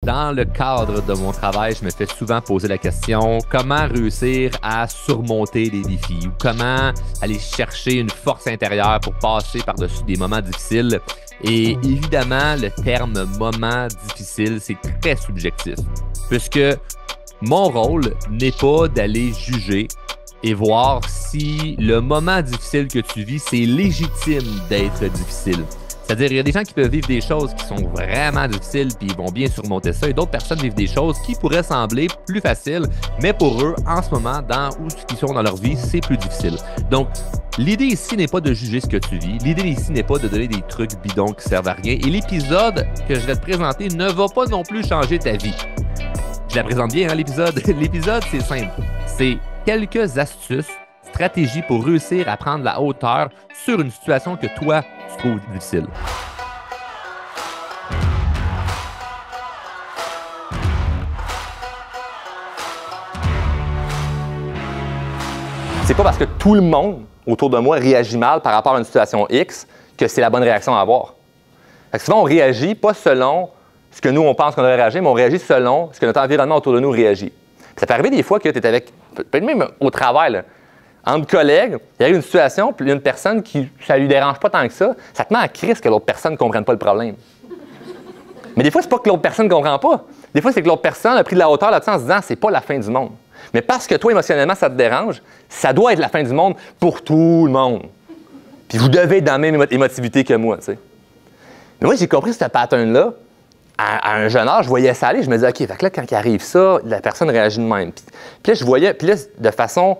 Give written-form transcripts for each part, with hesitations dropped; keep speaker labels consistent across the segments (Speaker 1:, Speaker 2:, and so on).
Speaker 1: Dans le cadre de mon travail, je me fais souvent poser la question comment réussir à surmonter les défis ou comment aller chercher une force intérieure pour passer par-dessus des moments difficiles. Et évidemment, le terme moment difficile, c'est très subjectif puisque mon rôle n'est pas d'aller juger et voir si le moment difficile que tu vis, c'est légitime d'être difficile. C'est-à-dire, il y a des gens qui peuvent vivre des choses qui sont vraiment difficiles puis ils vont bien surmonter ça et d'autres personnes vivent des choses qui pourraient sembler plus faciles, mais pour eux, en ce moment, dans où ils sont dans leur vie, c'est plus difficile. Donc, l'idée ici n'est pas de juger ce que tu vis. L'idée ici n'est pas de donner des trucs bidons qui servent à rien. Et l'épisode que je vais te présenter ne va pas non plus changer ta vie. Je la présente bien, hein, l'épisode? L'épisode, c'est simple. C'est quelques astuces, stratégies pour réussir à prendre la hauteur sur une situation que toi, tu trouves difficile.
Speaker 2: C'est pas parce que tout le monde autour de moi réagit mal par rapport à une situation X que c'est la bonne réaction à avoir. Fait que souvent, on réagit pas selon ce que nous, on pense qu'on devrait réagir, mais on réagit selon ce que notre environnement autour de nous réagit. Puis ça peut arriver des fois que tu es avec, peut-être même au travail, là, entre collègues, il y a une situation, puis il y a une personne qui, ça lui dérange pas tant que ça te met en crise que l'autre personne ne comprenne pas le problème. Mais des fois, c'est pas que l'autre personne ne comprend pas. Des fois, c'est que l'autre personne a pris de la hauteur là-dessus en se disant c'est pas la fin du monde. Mais parce que toi, émotionnellement, ça te dérange, ça doit être la fin du monde pour tout le monde. Puis vous devez être dans la même émotivité que moi, tu sais. Mais moi, j'ai compris ce pattern-là. À un jeune âge, je voyais ça aller, je me disais, OK, fait que là, quand il arrive ça, la personne réagit de même. Puis là, je voyais, puis là, de façon,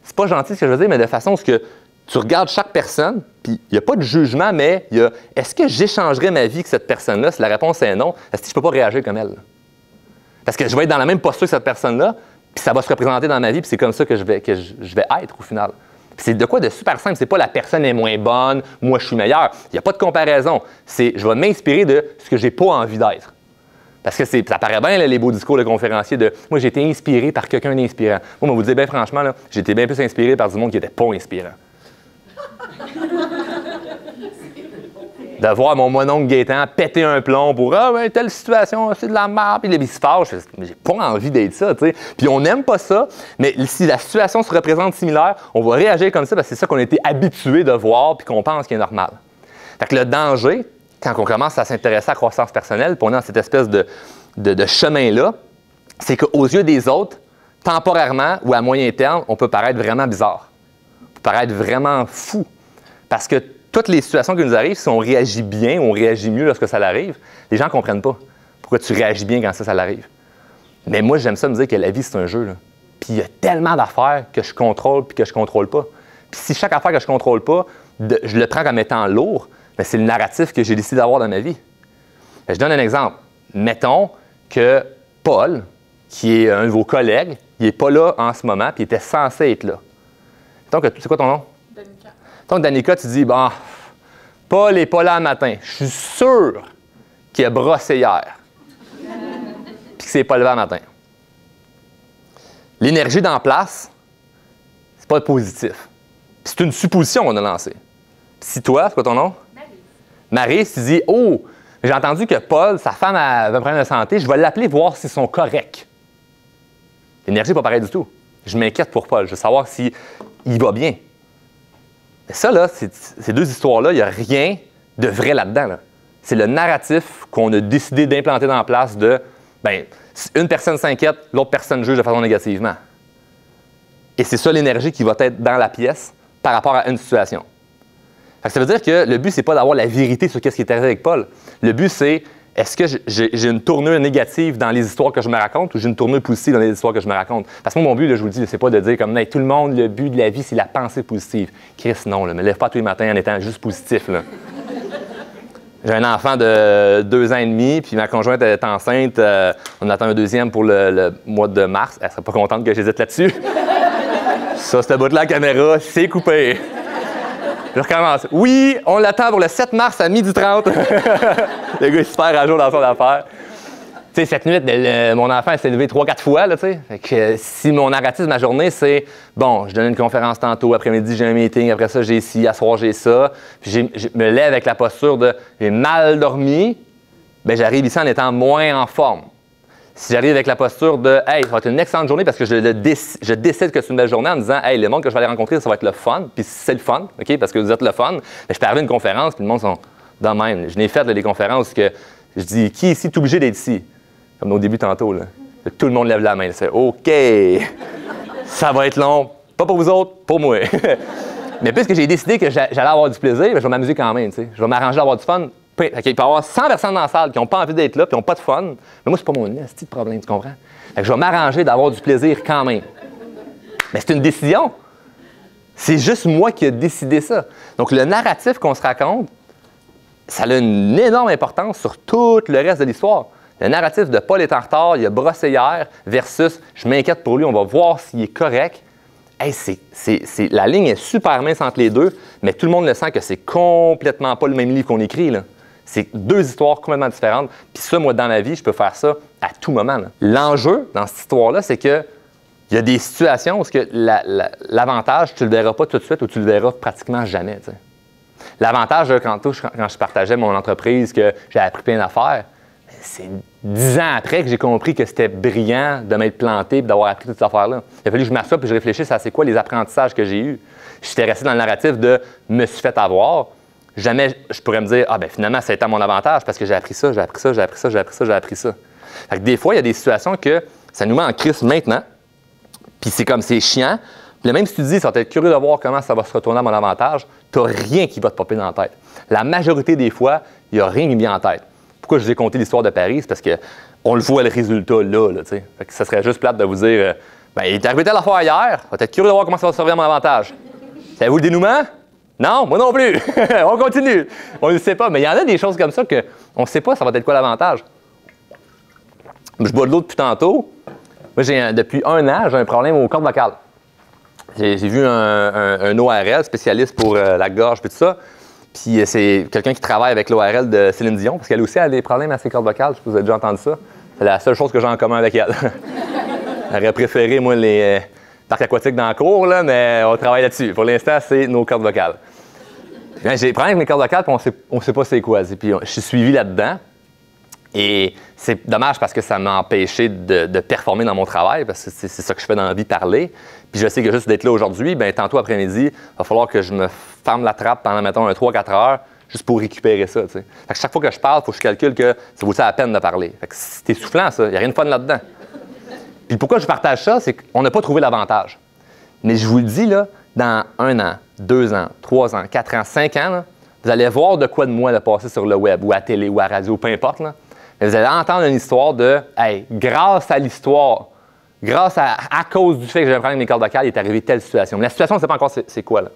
Speaker 2: c'est pas gentil ce que je veux dire, mais de façon où tu regardes chaque personne, puis il n'y a pas de jugement, mais il y a, est-ce que j'échangerais ma vie avec cette personne-là? Si la réponse est non, est-ce que je peux pas réagir comme elle? Parce que je vais être dans la même posture que cette personne-là, puis ça va se représenter dans ma vie, puis c'est comme ça que je vais être au final. Puis c'est de quoi de super simple, c'est pas la personne est moins bonne, moi je suis meilleur. Il n'y a pas de comparaison. C'est je vais m'inspirer de ce que j'ai pas envie d'être. Parce que ça paraît bien là, les beaux discours de conférenciers de moi j'ai été inspiré par quelqu'un d'inspirant. Moi, je vous dis bien franchement, j'ai été bien plus inspiré par du monde qui n'était pas inspirant. De voir mon mononcle Gaétan péter un plomb pour ah ouais, telle situation, c'est de la merde, puis il se fâche. J'ai pas envie d'être ça, tu sais. Puis on n'aime pas ça, mais si la situation se représente similaire, on va réagir comme ça parce que c'est ça qu'on a été habitué de voir puis qu'on pense qu'il est normal. Fait que le danger, quand on commence à s'intéresser à la croissance personnelle, puis on est dans cette espèce de chemin-là, c'est qu'aux yeux des autres, temporairement ou à moyen terme, on peut paraître vraiment bizarre. On peut paraître vraiment fou. Parce que toutes les situations qui nous arrivent, si on réagit bien ou on réagit mieux lorsque ça l'arrive, les gens ne comprennent pas pourquoi tu réagis bien quand ça l'arrive. Mais moi, j'aime ça me dire que la vie, c'est un jeu. Là. Puis il y a tellement d'affaires que je contrôle puis que je ne contrôle pas. Puis si chaque affaire que je ne contrôle pas, je le prends comme étant lourd, bien, c'est le narratif que j'ai décidé d'avoir dans ma vie. Je donne un exemple. Mettons que Paul, qui est un de vos collègues, il n'est pas là en ce moment puis il était censé être là. Donc, c'est quoi ton nom? Donc, Danica, tu dis, bon, Paul n'est pas là le matin. Je suis sûr qu'il a brossé hier. Puis qu'il ne s'est pas levé le matin. L'énergie d'en place, c'est pas positif. C'est une supposition qu'on a lancée. Si toi, c'est quoi ton nom? Marie. Marie, tu dis, oh, j'ai entendu que Paul, sa femme a un problème de santé, je vais l'appeler voir s'ils sont corrects. L'énergie n'est pas pareille du tout. Je m'inquiète pour Paul. Je veux savoir s'il va bien. Mais ça, là, ces deux histoires-là, il n'y a rien de vrai là-dedans. Là. C'est le narratif qu'on a décidé d'implanter dans la place de, bien, une personne s'inquiète, l'autre personne juge de façon négativement. Et c'est ça l'énergie qui va être dans la pièce par rapport à une situation. Fait que ça veut dire que le but, c'est pas d'avoir la vérité sur ce qui est arrivé avec Paul. Le but, c'est est-ce que j'ai une tournure négative dans les histoires que je me raconte ou j'ai une tournure positive dans les histoires que je me raconte? Parce que moi, mon but, là, je vous le dis, c'est pas de dire comme tout le monde, le but de la vie, c'est la pensée positive. Chris, non, là, me lève pas tous les matins en étant juste positif. Là. J'ai un enfant de 2 ans et demi, puis ma conjointe est enceinte. On attend un deuxième pour le mois de mars. Elle serait pas contente que j'hésite là-dessus. Ça, ce bout de la caméra, c'est coupé. Je recommence. Oui, on l'attend pour le 7 mars à 12h30. Le gars est super à jour dans son affaire. Tu sais, cette nuit, mon enfant s'est levé 3-4 fois, là, tu sais. Fait que si mon narratif de ma journée, c'est bon, je donne une conférence tantôt, après-midi, j'ai un meeting, après ça, j'ai ci, à soir, j'ai ça. Puis je me lève avec la posture de j'ai mal dormi, bien, j'arrive ici en étant moins en forme. Si j'arrive avec la posture de « Hey, ça va être une excellente journée parce que je décide que c'est une belle journée en me disant « Hey, le monde que je vais aller rencontrer, ça va être le fun. » Puis c'est le fun, OK, parce que vous êtes le fun. Mais je peux arriver à une conférence, puis le monde sont dans le même. Je n'ai fait des conférences que je dis « Qui ici est obligé d'être ici? » Comme au début tantôt, là. Tout le monde lève la main. C'est « OK, ça va être long. Pas pour vous autres, pour moi. » Mais puisque j'ai décidé que j'allais avoir du plaisir, je vais m'amuser quand même. Je vais m'arranger à avoir du fun. Il peut y avoir 100 personnes dans la salle qui n'ont pas envie d'être là, qui n'ont pas de fun. Mais moi, c'est pas mon petit problème, tu comprends? Fait que je vais m'arranger d'avoir du plaisir quand même. Mais c'est une décision. C'est juste moi qui ai décidé ça. Donc, le narratif qu'on se raconte, ça a une énorme importance sur tout le reste de l'histoire. Le narratif de Paul est en retard, il a brossé hier, versus je m'inquiète pour lui, on va voir s'il est correct. Hey, la ligne est super mince entre les deux, mais tout le monde le sent que c'est complètement pas le même livre qu'on écrit, là. C'est deux histoires complètement différentes. Puis ça, moi, dans ma vie, je peux faire ça à tout moment. L'enjeu dans cette histoire-là, c'est que il y a des situations où l'avantage, tu ne le verras pas tout de suite ou tu le verras pratiquement jamais. T'sais. L'avantage, quand je partageais mon entreprise, que j'ai appris plein d'affaires, c'est 10 ans après que j'ai compris que c'était brillant de m'être planté et d'avoir appris toutes ces affaires-là. Il a fallu que je m'assoie et que je réfléchisse à c'est quoi les apprentissages que j'ai eus. J'étais resté dans le narratif de « me suis fait avoir ». Jamais je pourrais me dire « Ah, ben finalement, ça a été à mon avantage parce que j'ai appris ça, j'ai appris ça, j'ai appris ça, j'ai appris ça, j'ai appris ça. » Fait que des fois, il y a des situations que ça nous met en crise maintenant, puis c'est comme c'est chiant. Puis même si tu te dis « Ça va être curieux de voir comment ça va se retourner à mon avantage », tu n'as rien qui va te popper dans la tête. La majorité des fois, il n'y a rien qui me vient en tête. Pourquoi je vous ai conté l'histoire de Paris? C'est parce qu'on le voit le résultat là, tu sais. Fait que ça serait juste plate de vous dire « Ben, il est arrivé telle affaire hier, on va être curieux de voir comment ça va se servir à mon avantage. » Savez-vous le dénouement? Non, moi non plus. On continue. On ne sait pas, mais il y en a des choses comme ça qu'on ne sait pas ça va être quoi l'avantage. Je bois de l'eau depuis tantôt. Moi, depuis 1 an, j'ai un problème aux cordes vocales. J'ai vu un ORL spécialiste pour la gorge et tout ça. Puis c'est quelqu'un qui travaille avec l'ORL de Céline Dion, parce qu'elle aussi a des problèmes à ses cordes vocales. Je sais pas si vous avez déjà entendu ça. C'est la seule chose que j'ai en commun avec elle. Elle aurait préféré, moi, les parcs aquatiques dans la cour, là, mais on travaille là-dessus. Pour l'instant, c'est nos cordes vocales. J'ai des problèmes avec mes cordes vocales, puis on ne sait pas c'est quoi. Puis je suis suivi là-dedans. Et c'est dommage parce que ça m'a empêché de performer dans mon travail, parce que c'est ça que je fais dans la vie, parler. Puis je sais que juste d'être là aujourd'hui, bien, tantôt après-midi, il va falloir que je me ferme la trappe pendant, mettons, 3-4 heures, juste pour récupérer ça. Fait que chaque fois que je parle, il faut que je calcule que ça vaut la peine de parler. Fait que c'est essoufflant, ça. Il n'y a rien de fun là-dedans. Puis pourquoi je partage ça, c'est qu'on n'a pas trouvé l'avantage. Mais je vous le dis, là, dans 1 an, 2 ans, 3 ans, 4 ans, 5 ans, là, vous allez voir de quoi de moi de passer sur le web ou à la télé ou à la radio, peu importe. Là. Mais vous allez entendre une histoire de « Hey, grâce à l'histoire, grâce à cause du fait que j'ai un problème avec mes cordes vocales, il est arrivé telle situation. » Mais la situation, on ne sait pas encore c'est quoi. Là.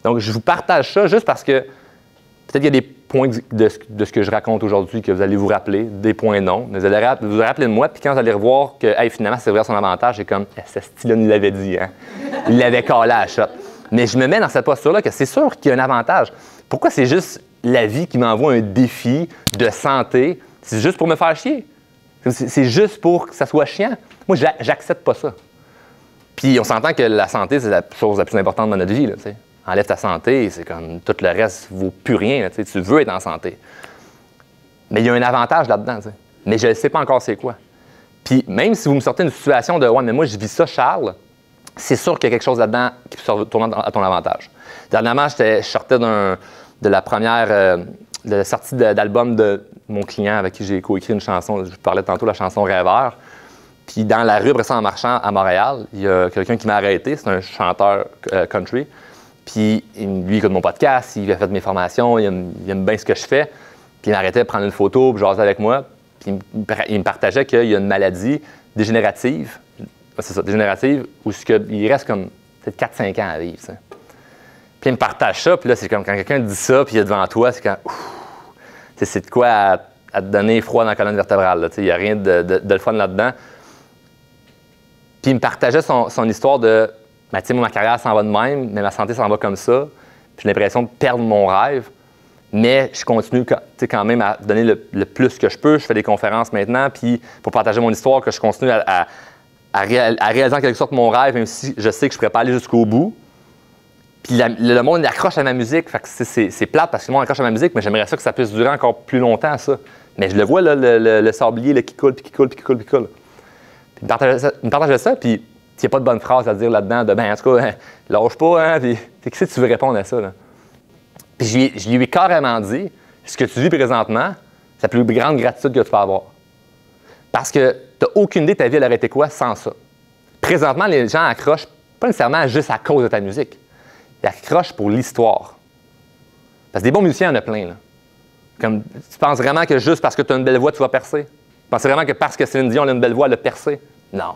Speaker 2: Donc, je vous partage ça juste parce que peut-être qu'il y a des points de ce que je raconte aujourd'hui que vous allez vous rappeler, des points non. Mais vous allez vous rappeler de moi, puis quand vous allez revoir que hey, finalement, c'est vrai son avantage, c'est comme « Ce style-là nous l'avait dit. Hein? Il l'avait collé à la shot. » Mais je me mets dans cette posture-là que c'est sûr qu'il y a un avantage. Pourquoi c'est juste la vie qui m'envoie un défi de santé? C'est juste pour me faire chier. C'est juste pour que ça soit chiant. Moi, j'accepte pas ça. Puis on s'entend que la santé, c'est la chose la plus importante dans notre vie. Là, enlève ta santé, c'est comme tout le reste ne vaut plus rien. Là, tu veux être en santé. Mais il y a un avantage là-dedans. T'sais. Mais je ne sais pas encore c'est quoi. Puis même si vous me sortez d'une situation de « Ouais, mais moi, je vis ça, Charles », c'est sûr qu'il y a quelque chose là-dedans qui peut se retourner à ton avantage. Dernièrement, je sortais de la première de la sortie d'album de mon client avec qui j'ai coécrit une chanson. Je vous parlais tantôt de la chanson Rêveur. Puis dans la rue, après ça, en marchant à Montréal, il y a quelqu'un qui m'a arrêté. C'est un chanteur country. Puis lui, il écoute mon podcast, il a fait mes formations, il aime bien ce que je fais. Puis il m'arrêtait de prendre une photo, puis jaser avec moi. Puis il me partageait qu'il y a une maladie dégénérative. C'est ça, dégénérative, où il reste comme peut-être 4-5 ans à vivre. Ça. Puis il me partage ça, puis là, c'est comme quand quelqu'un dit ça, puis il est devant toi, c'est quand. C'est de quoi à te donner froid dans la colonne vertébrale. Il n'y a rien de le fun là-dedans. Puis il me partageait son histoire de ben, moi, ma carrière s'en va de même, mais ma santé s'en va comme ça. Puis j'ai l'impression de perdre mon rêve. Mais je continue quand même à donner le plus que je peux. Je fais des conférences maintenant, puis pour partager mon histoire, que je continue à réaliser en quelque sorte mon rêve, même si je sais que je ne pourrais pas aller jusqu'au bout. Puis le monde accroche à ma musique. Fait que c'est plate parce que le monde accroche à ma musique, mais j'aimerais ça que ça puisse durer encore plus longtemps, ça. Mais je le vois, là, le sablier là, qui coule, puis qui coule, puis qui coule, puis qui coule. Puis il me partageait ça, puis il n'y a pas de bonne phrase à dire là-dedans, de ben, en tout cas, hein, lâche pas, hein, puis qu'est-ce que tu veux répondre à ça, là? Puis je lui ai carrément dit, ce que tu vis présentement, c'est la plus grande gratitude que tu peux avoir. Parce que tu n'as aucune idée de ta vie, elle aurait été quoi sans ça. Présentement, les gens accrochent pas nécessairement juste à cause de ta musique. Ils accrochent pour l'histoire. Parce que des bons musiciens, il y en a plein, là. Comme, tu penses vraiment que juste parce que tu as une belle voix, tu vas percer? Tu penses vraiment que parce que Céline Dion a une belle voix, elle a percé? Non.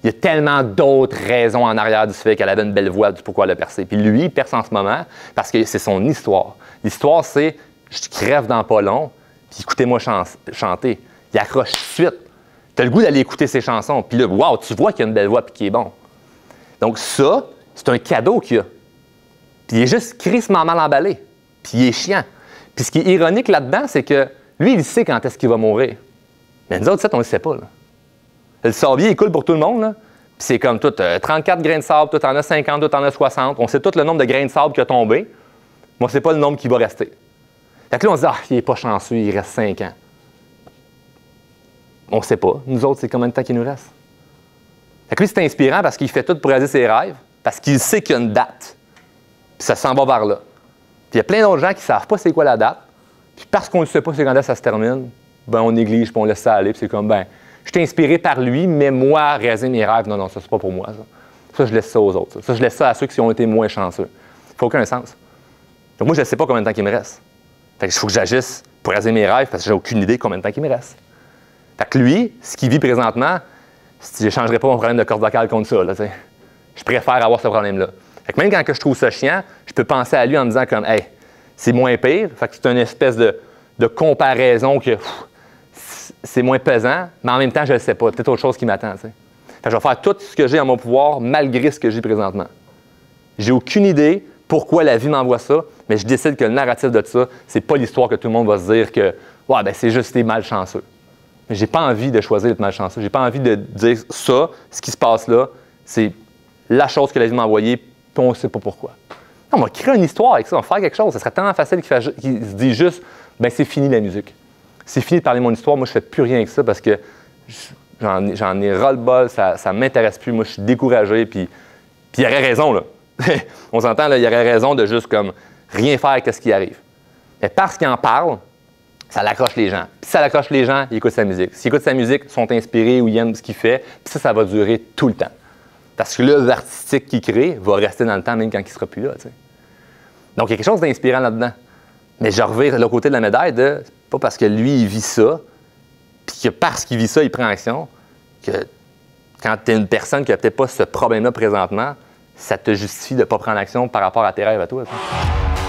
Speaker 2: Il y a tellement d'autres raisons en arrière du fait qu'elle avait une belle voix, du pourquoi elle a percé. Puis lui, il perce en ce moment parce que c'est son histoire. L'histoire, c'est « je crève dans pas long, puis écoutez-moi chanter ». Il accroche tout de suite. Tu as le goût d'aller écouter ses chansons. Puis là, wow, tu vois qu'il a une belle voix puis qu'il est bon. Donc ça, c'est un cadeau qu'il a. Puis il est juste crissement mal emballé. Puis il est chiant. Puis ce qui est ironique là-dedans, c'est que lui, il sait quand est-ce qu'il va mourir. Mais nous autres, on ne le sait pas, là. Le sablier, il coule pour tout le monde, là. Puis c'est comme tout, 34 grains de sable, toi, t'en as 50, toi, t'en as 60. On sait tout le nombre de grains de sable qui a tombé. Moi, c'est pas le nombre qui va rester. Fait que là, on se dit, ah, il est pas chanceux, il reste 5 ans. On ne sait pas. Nous autres, c'est combien de temps qu'il nous reste? Fait que lui, c'est inspirant parce qu'il fait tout pour réaliser ses rêves, parce qu'il sait qu'il y a une date. Puis ça s'en va vers là. Puis il y a plein d'autres gens qui ne savent pas c'est quoi la date. Puis parce qu'on ne sait pas c'est quand ça se termine, ben on néglige, puis on laisse ça aller. Puis c'est comme, ben, je suis inspiré par lui, mais moi, réaliser mes rêves, non, ça, c'est pas pour moi, ça. Ça, je laisse ça aux autres. Ça, je laisse ça à ceux qui ont été moins chanceux. Ça fait aucun sens. Donc moi, je ne sais pas combien de temps il me reste. Fait que il faut que j'agisse pour réaliser mes rêves parce que j'ai aucune idée combien de temps il me reste. Fait que lui, ce qu'il vit présentement, je ne changerais pas mon problème de corde vocale contre ça. Là, je préfère avoir ce problème-là. Fait que même quand je trouve ça chiant, je peux penser à lui en me disant comme, hey, c'est moins pire. Fait que c'est une espèce de comparaison que c'est moins pesant, mais en même temps, je ne le sais pas. Peut-être autre chose qui m'attend. Fait que je vais faire tout ce que j'ai à mon pouvoir malgré ce que j'ai présentement. J'ai aucune idée pourquoi la vie m'envoie ça, mais je décide que le narratif de ça, c'est pas l'histoire que tout le monde va se dire que ouais, ben c'est juste des malchanceux. Mais j'ai pas envie de choisir d'être malchanceux. J'ai pas envie de dire ça, ce qui se passe là, c'est la chose que la vie m'a envoyée, puis on ne sait pas pourquoi. Non, on va créer une histoire avec ça, on va faire quelque chose. Ça serait tellement facile qu'il se dise juste, ben c'est fini la musique. C'est fini de parler de mon histoire. Moi, je fais plus rien avec ça parce que j'en ai ras-le-bol, ça ne m'intéresse plus. Moi, je suis découragé, puis il y aurait raison, là. On s'entend, là, il y aurait raison de juste comme rien faire avec ce qui arrive. Mais parce qu'il en parle, ça l'accroche les gens. Puis si ça l'accroche les gens, ils écoutent sa musique. S'ils écoutent sa musique, ils sont inspirés ou ils aiment ce qu'il fait, puis ça va durer tout le temps. Parce que l'œuvre artistique qu'il crée va rester dans le temps même quand il ne sera plus là. T'sais. Donc, il y a quelque chose d'inspirant là-dedans. Mais je revire l'autre côté de la médaille de c'est pas parce que lui, il vit ça, puis que parce qu'il vit ça, il prend action, que quand tu es une personne qui n'a peut-être pas ce problème-là présentement, ça te justifie de ne pas prendre action par rapport à tes rêves à toi. T'sais.